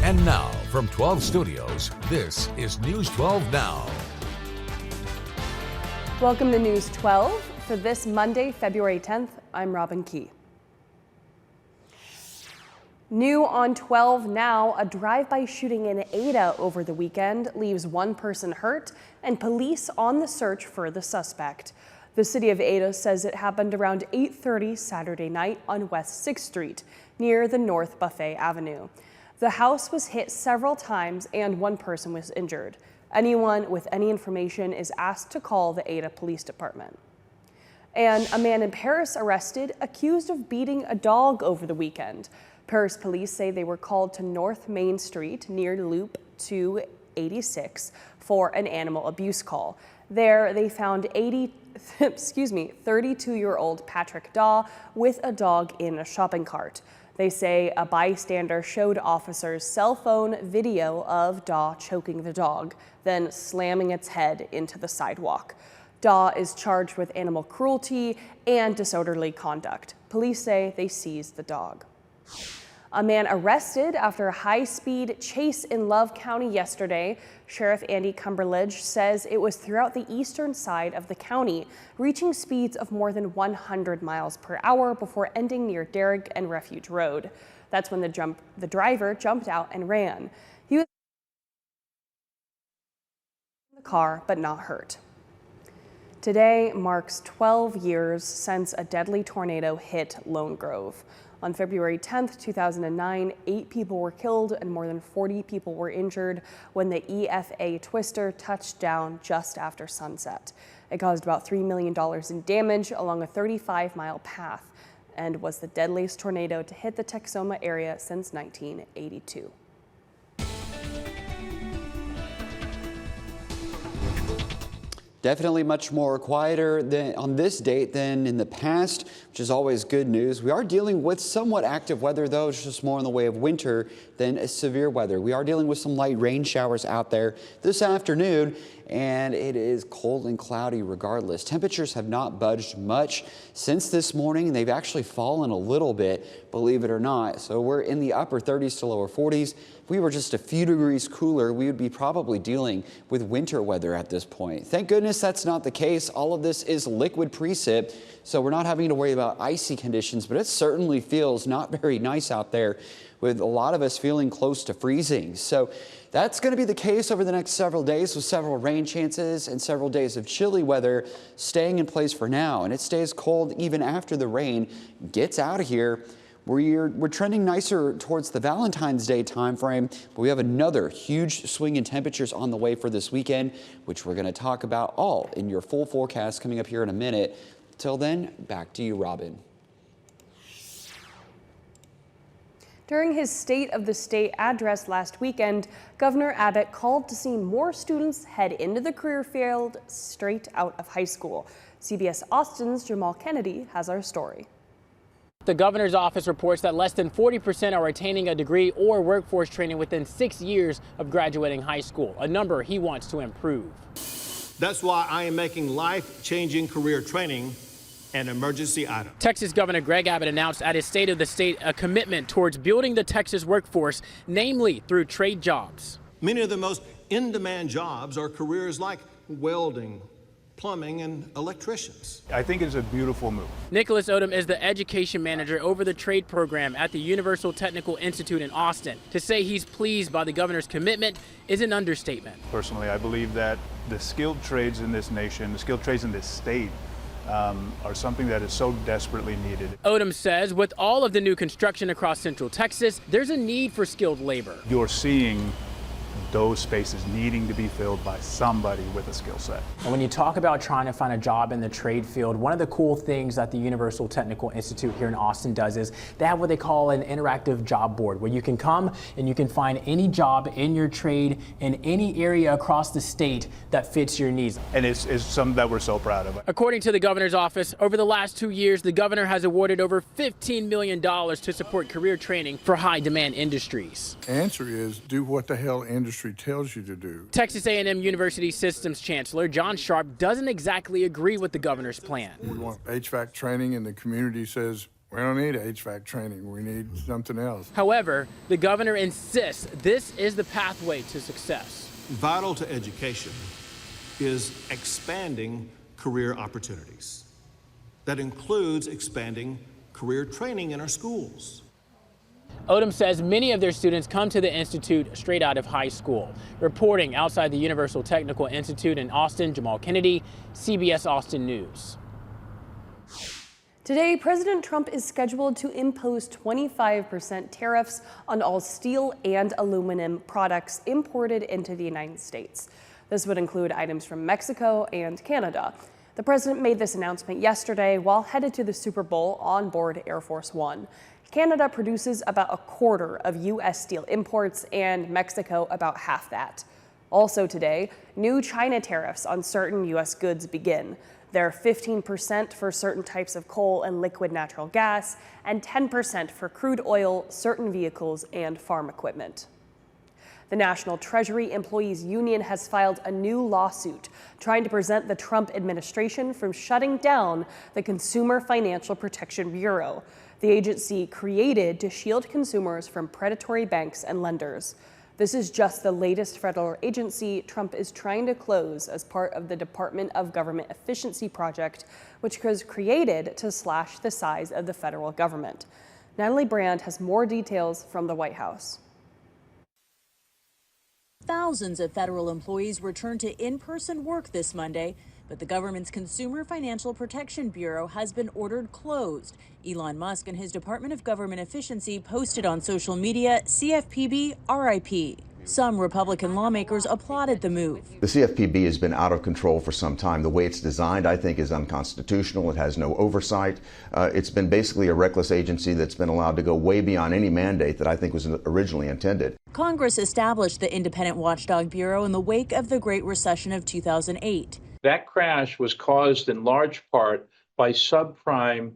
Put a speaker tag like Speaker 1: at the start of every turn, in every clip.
Speaker 1: And now, from 12 Studios, this is News 12 Now.
Speaker 2: Welcome to News 12. For this Monday, February 10th, I'm Robin Key. New on 12 Now, a drive-by shooting in Ada over the weekend leaves one person hurt and police on the search for the suspect. The city of Ada says it happened around 8:30 Saturday night on West 6th Street, near the North Buffet Avenue. The house was hit several times and one person was injured. Anyone with any information is asked to call the Ada Police Department. And a man in Paris arrested, accused of beating a dog over the weekend. Paris police say they were called to North Main Street near Loop 286 for an animal abuse call. There, they found 32-year-old Patrick Daw with a dog in a shopping cart. They say a bystander showed officers cell phone video of Daw choking the dog, then slamming its head into the sidewalk. Daw is charged with animal cruelty and disorderly conduct. Police say they seized the dog. A man arrested after a high-speed chase in Love County yesterday. Sheriff Andy Cumberledge says it was throughout the eastern side of the county, reaching speeds of more than 100 miles per hour before ending near Derrick and Refuge Road. That's when the driver jumped out and ran. He was in the car but not hurt. Today marks 12 years since a deadly tornado hit Lone Grove. On February 10th, 2009, 8 people were killed and more than 40 people were injured when the EFA twister touched down just after sunset. It caused about $3 million in damage along a 35-mile path and was the deadliest tornado to hit the Texoma area since 1982.
Speaker 3: Definitely much more quieter on this date than in the past, which is always good news. We are dealing with somewhat active weather, though. It's just more in the way of winter than severe weather. We are dealing with some light rain showers out there this afternoon, and it is cold and cloudy regardless. Temperatures have not budged much since this morning. They've actually fallen a little bit, believe it or not. So we're in the upper 30s to lower 40s. If we were just a few degrees cooler, we would be probably dealing with winter weather at this point. Thank goodness that's not the case. All of this is liquid precip, so we're not having to worry about icy conditions, but it certainly feels not very nice out there, with a lot of us feeling close to freezing. So that's going to be the case over the next several days, with several rain chances and several days of chilly weather staying in place for now. And it stays cold even after the rain gets out of here. We're trending nicer towards the Valentine's Day time frame, but we have another huge swing in temperatures on the way for this weekend, which we're going to talk about all in your full forecast coming up here in a minute. Till then, back to you, Robin.
Speaker 2: During his State of the State address last weekend, Governor Abbott called to see more students head into the career field straight out of high school. CBS Austin's Jamal Kennedy has our story.
Speaker 4: The governor's office reports that less than 40% are attaining a degree or workforce training within 6 years of graduating high school, a number he wants to improve.
Speaker 5: That's why I am making life-changing career training an emergency item.
Speaker 4: Texas Governor Greg Abbott announced at his State of the State a commitment towards building the Texas workforce, namely through trade jobs.
Speaker 5: Many of the most in-demand jobs are careers like welding, plumbing, and electricians.
Speaker 6: I think it's a beautiful move.
Speaker 4: Nicholas Odom is the education manager over the trade program at the Universal Technical Institute in Austin. To say he's pleased by the governor's commitment is an understatement.
Speaker 6: Personally, I believe that the skilled trades in this nation, the skilled trades in this state, are something that is so desperately needed.
Speaker 4: Odom says with all of the new construction across Central Texas, there's a need for skilled labor.
Speaker 6: You're seeing those spaces needing to be filled by somebody with a skill set.
Speaker 4: And when you talk about trying to find a job in the trade field, one of the cool things that the Universal Technical Institute here in Austin does is they have what they call an interactive job board, where you can come and you can find any job in your trade in any area across the state that fits your needs.
Speaker 6: And it's something that we're so proud of.
Speaker 4: According to the governor's office, over the last 2 years, the governor has awarded over $15 million to support career training for high demand industries.
Speaker 7: The answer is do what the hell industry tells you to do.
Speaker 4: Texas A&M University Systems Chancellor John Sharp doesn't exactly agree with the governor's plan.
Speaker 7: We want HVAC training and the community says, We don't need HVAC training. We need something else.
Speaker 4: However, the governor insists this is the pathway to success.
Speaker 5: Vital to education is expanding career opportunities. That includes expanding career training in our schools.
Speaker 4: Odom says many of their students come to the Institute straight out of high school. Reporting outside the Universal Technical Institute in Austin, Jamal Kennedy, CBS Austin News.
Speaker 2: Today, President Trump is scheduled to impose 25% tariffs on all steel and aluminum products imported into the United States. This would include items from Mexico and Canada. The president made this announcement yesterday while headed to the Super Bowl on board Air Force One. Canada produces about a quarter of U.S. steel imports and Mexico about half that. Also today, new China tariffs on certain U.S. goods begin. They're 15% for certain types of coal and liquid natural gas and 10% for crude oil, certain vehicles, and farm equipment. The National Treasury Employees Union has filed a new lawsuit trying to prevent the Trump administration from shutting down the Consumer Financial Protection Bureau, the agency created to shield consumers from predatory banks and lenders. This is just the latest federal agency Trump is trying to close as part of the Department of Government Efficiency project, which was created to slash the size of the federal government. Natalie Brand has more details from the White House.
Speaker 8: Thousands of federal employees returned to in-person work this Monday, but the government's Consumer Financial Protection Bureau has been ordered closed. Elon Musk and his Department of Government Efficiency posted on social media, CFPB RIP. Some Republican lawmakers applauded the move.
Speaker 9: The CFPB has been out of control for some time. The way it's designed, I think, is unconstitutional. It has no oversight. It's been basically a reckless agency that's been allowed to go way beyond any mandate that I think was originally intended.
Speaker 8: Congress established the Independent Watchdog Bureau in the wake of the Great Recession of 2008.
Speaker 10: That crash was caused in large part by subprime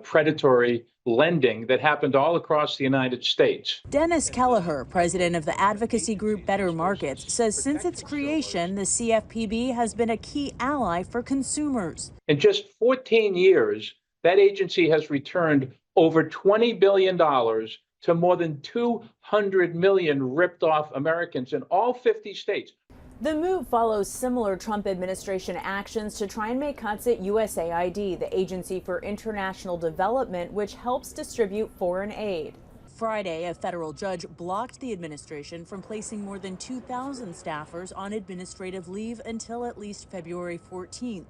Speaker 10: predatory lending that happened all across the United States.
Speaker 8: Dennis Kelleher, president of the advocacy group Better Markets, says since its creation, the CFPB has been a key ally for consumers.
Speaker 10: In just 14 years, that agency has returned over $20 billion to more than 200 million ripped off Americans in all 50 states.
Speaker 8: The move follows similar Trump administration actions to try and make cuts at USAID, the Agency for International Development, which helps distribute foreign aid. Friday, a federal judge blocked the administration from placing more than 2,000 staffers on administrative leave until at least February 14th.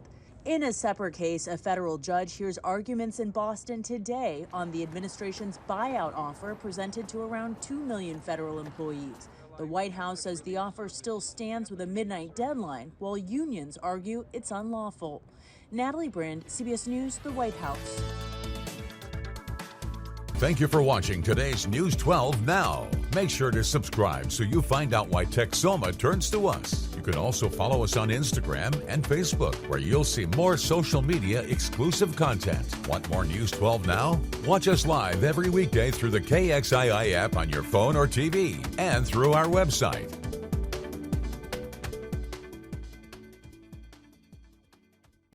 Speaker 8: In a separate case, a federal judge hears arguments in Boston today on the administration's buyout offer presented to around 2 million federal employees. The White House says the offer still stands with a midnight deadline, while unions argue it's unlawful. Natalie Brand, CBS News, the White House.
Speaker 1: Thank you for watching today's News 12 Now. Make sure to subscribe so you find out why Texoma turns to us. You can also follow us on Instagram and Facebook, where you'll see more social media exclusive content. Want more News 12 Now? Watch us live every weekday through the KXII app on your phone or TV and through our website.